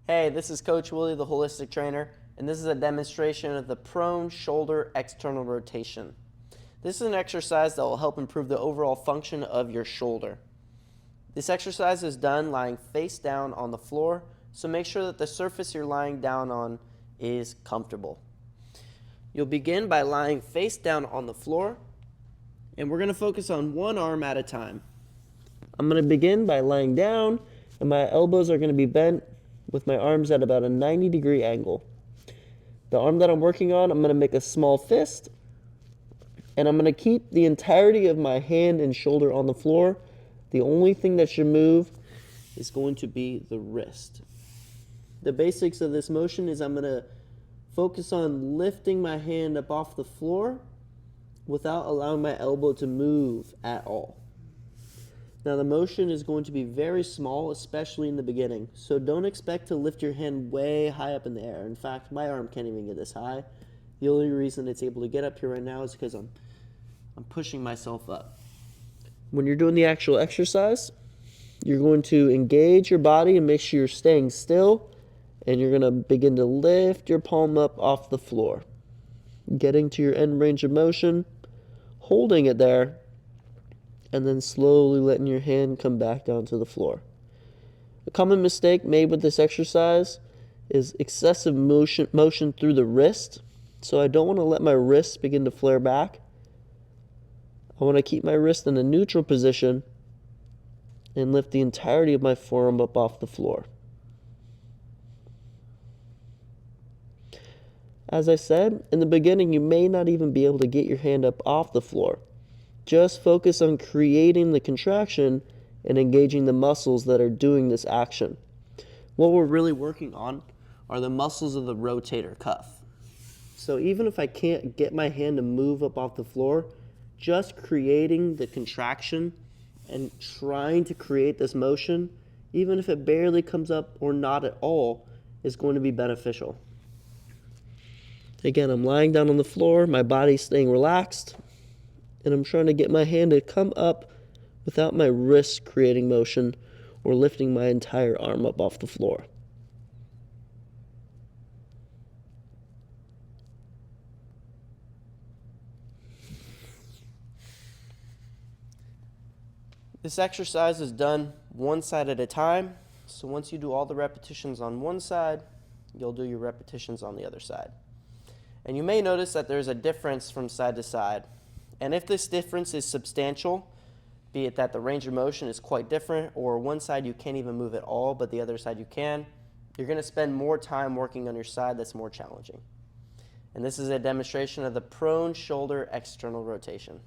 Hey, this is Coach Willie, the Holistic Trainer, and this is a demonstration of the prone shoulder external rotation. This is an exercise that will help improve the overall function of your shoulder. This exercise is done lying face down on the floor, so make sure that the surface you're lying down on is comfortable. You'll begin by lying face down on the floor, and we're going to focus on one arm at a time. I'm going to begin by lying down, and my elbows are going to be bent with my arms at about a 90-degree angle. The arm that I'm working on, I'm going to make a small fist, and I'm going to keep the entirety of my hand and shoulder on the floor. The only thing that should move is going to be the wrist. The basics of this motion is I'm going to focus on lifting my hand up off the floor without allowing my elbow to move at all. Now the motion is going to be very small, especially in the beginning, so don't expect to lift your hand way high up in the air. In fact, my arm can't even get this high. The only reason it's able to get up here right now is because I'm pushing myself up. When you're doing the actual exercise, you're going to engage your body and make sure you're staying still, and you're going to begin to lift your palm up off the floor, getting to your end range of motion, holding it there, and then slowly letting your hand come back down to the floor. A common mistake made with this exercise is excessive motion through the wrist. So I don't want to let my wrist begin to flare back. I want to keep my wrist in a neutral position and lift the entirety of my forearm up off the floor. As I said, in the beginning, you may not even be able to get your hand up off the floor. Just focus on creating the contraction and engaging the muscles that are doing this action. What we're really working on are the muscles of the rotator cuff. So even if I can't get my hand to move up off the floor, just creating the contraction and trying to create this motion, even if it barely comes up or not at all, is going to be beneficial. Again, I'm lying down on the floor, my body's staying relaxed, and I'm trying to get my hand to come up without my wrist creating motion or lifting my entire arm up off the floor. This exercise is done one side at a time, so once you do all the repetitions on one side, you'll do your repetitions on the other side. And you may notice that there's a difference from side to side. And if this difference is substantial, be it that the range of motion is quite different, or one side you can't even move at all, but the other side you can, you're going to spend more time working on your side that's more challenging. And this is a demonstration of the prone shoulder external rotation.